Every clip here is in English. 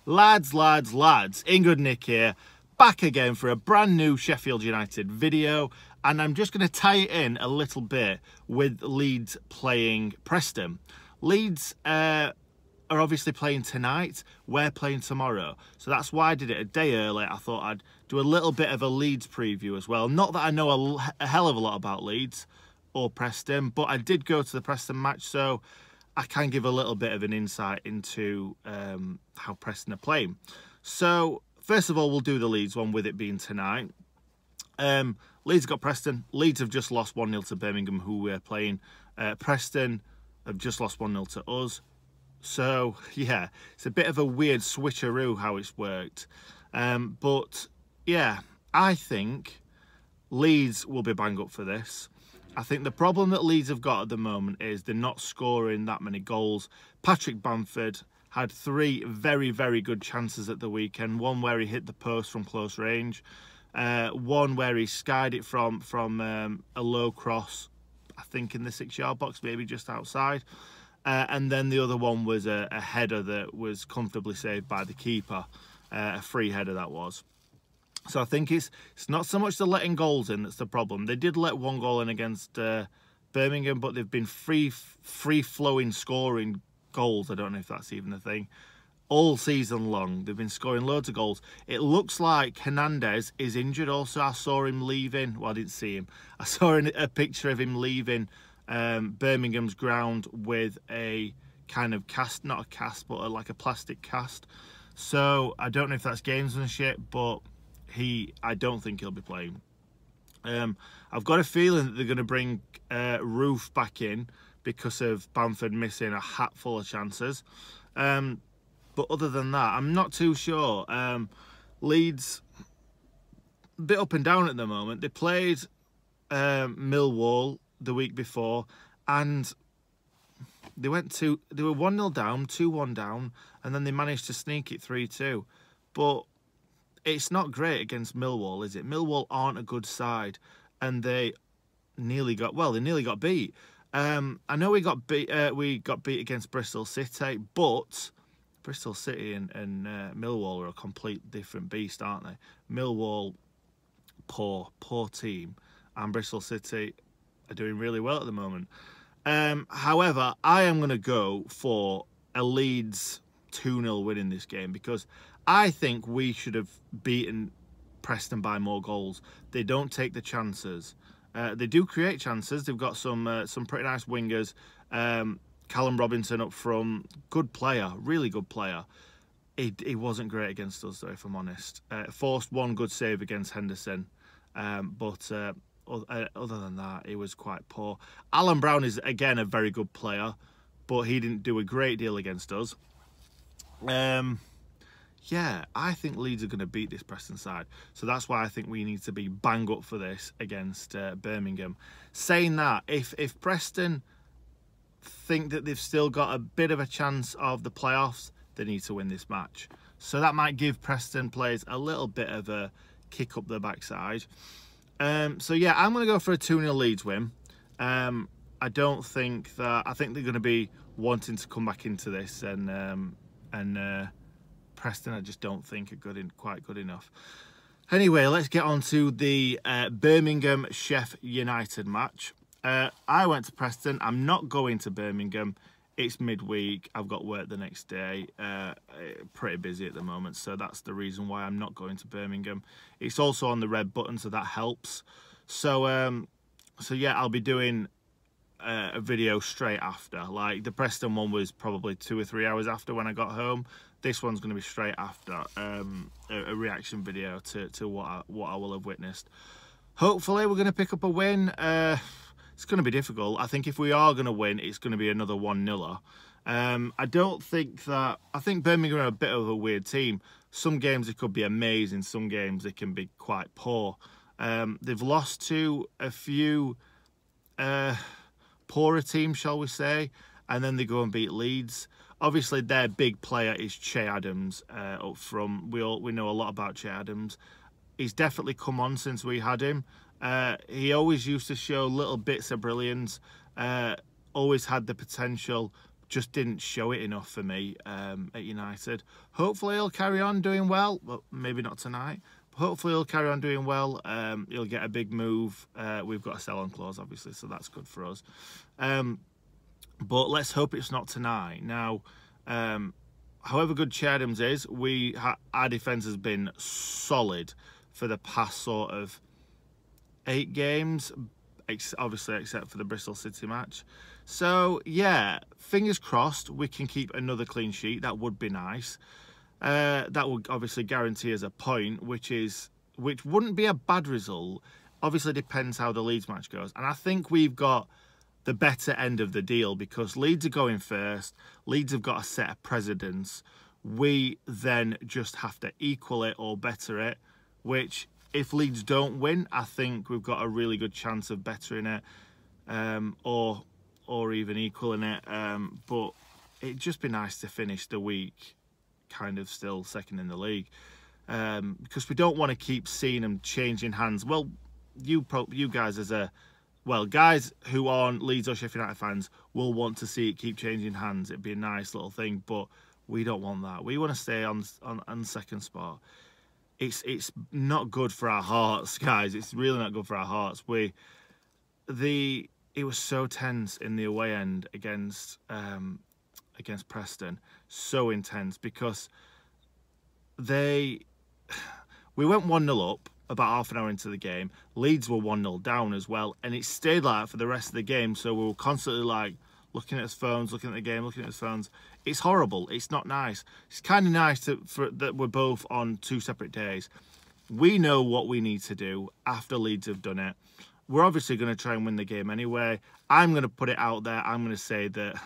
Lads, Ingood Nick here, back again for a brand new Sheffield United video, and I'm just going to tie it in a little bit with Leeds playing Preston. Leeds are obviously playing tonight, we're playing tomorrow, so that's why I did it a day early. I thought I'd do a little bit of a Leeds preview as well. Not that I know a hell of a lot about Leeds or Preston, but I did go to the Preston match, so I can give a little bit of an insight into how Preston are playing. So, first of all, we'll do the Leeds one with it being tonight. Leeds got Preston. Leeds have just lost 1-0 to Birmingham, who we're playing. Preston have just lost 1-0 to us. So, yeah, it's a bit of a weird switcheroo how it's worked. But, yeah, I think Leeds will be bang up for this. I think the problem that Leeds have got at the moment is they're not scoring that many goals. Patrick Bamford had 3 very, very good chances at the weekend. One where he hit the post from close range. One where he skied it from a low cross, I think in the 6-yard box, maybe just outside. And then the other one was a header that was comfortably saved by the keeper. A free header that was. So I think it's not so much the letting goals in that's the problem. They did let 1 goal in against Birmingham, but they've been free-flowing scoring goals. I don't know if that's even a thing. All season long, they've been scoring loads of goals. It looks like Hernandez is injured also. I saw him leaving. Well, I didn't see him. I saw a picture of him leaving Birmingham's ground with a kind of cast, not a cast, but like a plastic cast. So I don't know if that's gamesmanship, but I don't think he'll be playing. I've got a feeling that they're going to bring Roof back in because of Bamford missing a hatful of chances. But other than that, I'm not too sure. Leeds, a bit up and down at the moment. They played Millwall the week before, and they were 1-0 down, 2-1 down, and then they managed to sneak it 3-2. But it's not great against Millwall, is it? Millwall aren't a good side, and they nearly got beat. I know we got beat against Bristol City, but Bristol City and Millwall are a complete different beast, aren't they? Millwall, poor team, and Bristol City are doing really well at the moment. However, I am going to go for a Leeds 2-0 win in this game because I think we should have beaten Preston by more goals. They don't take the chances. They do create chances. They've got some pretty nice wingers. Callum Robinson up front, good player, really good player. He wasn't great against us, though, if I'm honest. Forced 1 good save against Henderson, but other than that, he was quite poor. Alan Brown is, again, a very good player, but he didn't do a great deal against us. Yeah, I think Leeds are going to beat this Preston side. So that's why I think we need to be bang up for this against Birmingham. Saying that, if Preston think that they've still got a bit of a chance of the playoffs, they need to win this match. So that might give Preston players a little bit of a kick up the backside. So yeah, I'm going to go for a 2-0 Leeds win. I think they're going to be wanting to come back into this, and Preston I just don't think are quite good enough. Anyway, let's get on to the Birmingham Sheffield United match. I went to Preston. I'm not going to Birmingham. It's midweek. I've got work the next day. Pretty busy at the moment, so that's the reason why I'm not going to Birmingham. It's also on the red button, so that helps. So yeah, I'll be doing a video straight after. Like the Preston one was probably 2 or 3 hours after when I got home. This one's going to be straight after, a reaction video to what I will have witnessed. Hopefully we're going to pick up a win. It's going to be difficult. I think if we are going to win, it's going to be another 1-0. I think Birmingham are a bit of a weird team. Some games it could be amazing, some games they can be quite poor. They've lost to a few poorer teams, shall we say, and then they go and beat Leeds. Obviously, their big player is Che Adams up front. We know a lot about Che Adams. He's definitely come on since we had him. He always used to show little bits of brilliance. Always had the potential, just didn't show it enough for me at United. Hopefully he'll carry on doing well. Well, maybe not tonight. Hopefully he'll carry on doing well. He'll get a big move. We've got a sell-on clause, obviously, so that's good for us. But let's hope it's not tonight. Now, however good Chadham's is, our defence has been solid for the past sort of 8 games, obviously except for the Bristol City match. So, yeah, fingers crossed we can keep another clean sheet. That would be nice. That would obviously guarantee us a point, which wouldn't be a bad result. Obviously depends how the Leeds match goes. And I think we've got the better end of the deal because Leeds are going first. Leeds have got a set of precedents. We then just have to equal it or better it, which if Leeds don't win, I think we've got a really good chance of bettering it or even equaling it. But it'd just be nice to finish the week kind of still second in the league because we don't want to keep seeing them changing hands. Well, you guys guys who aren't Leeds or Sheffield United fans will want to see it keep changing hands. It'd be a nice little thing, but we don't want that. We want to stay on second spot. It's not good for our hearts, guys. It's really not good for our hearts. It was so tense in the away end against Preston, so intense because we went 1-0 up about half an hour into the game. Leeds were 1-0 down as well, and it stayed like that for the rest of the game. So we were constantly like looking at his phones, looking at the game, looking at his phones. It's horrible. It's not nice. It's kind of nice that we're both on 2 separate days. We know what we need to do after Leeds have done it. We're obviously going to try and win the game anyway. I'm going to put it out there. I'm going to say that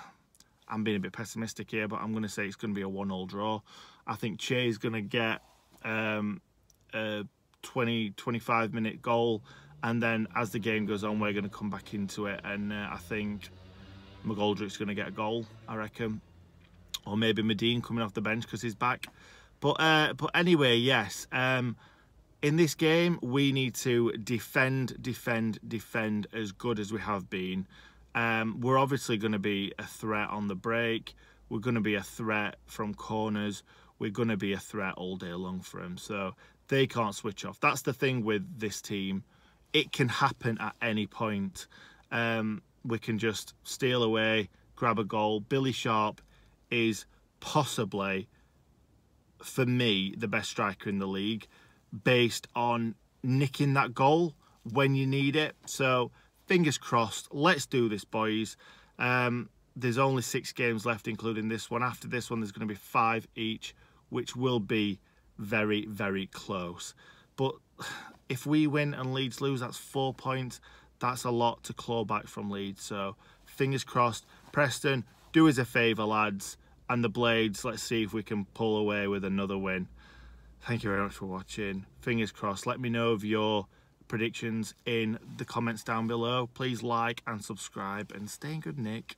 I'm being a bit pessimistic here, but I'm going to say it's going to be a 1-1 draw. I think Che's going to get a 20-25 minute goal, and then as the game goes on, we're going to come back into it, and I think McGoldrick's going to get a goal, I reckon, or maybe Medine coming off the bench because he's back. But anyway, yes. In this game, we need to defend as good as we have been. We're obviously going to be a threat on the break. We're going to be a threat from corners. We're going to be a threat all day long for them. So they can't switch off. That's the thing with this team. It can happen at any point. We can just steal away, grab a goal. Billy Sharp is possibly, for me, the best striker in the league, based on nicking that goal when you need it. So fingers crossed. Let's do this, boys. There's only 6 games left, including this one. After this one, there's going to be 5 each, which will be very, very close. But if we win and Leeds lose, that's 4 points. That's a lot to claw back from Leeds. So fingers crossed. Preston, do us a favour, lads. And the Blades, let's see if we can pull away with another win. Thank you very much for watching. Fingers crossed. Let me know of your predictions in the comments down below. Please like and subscribe and stay in good nick.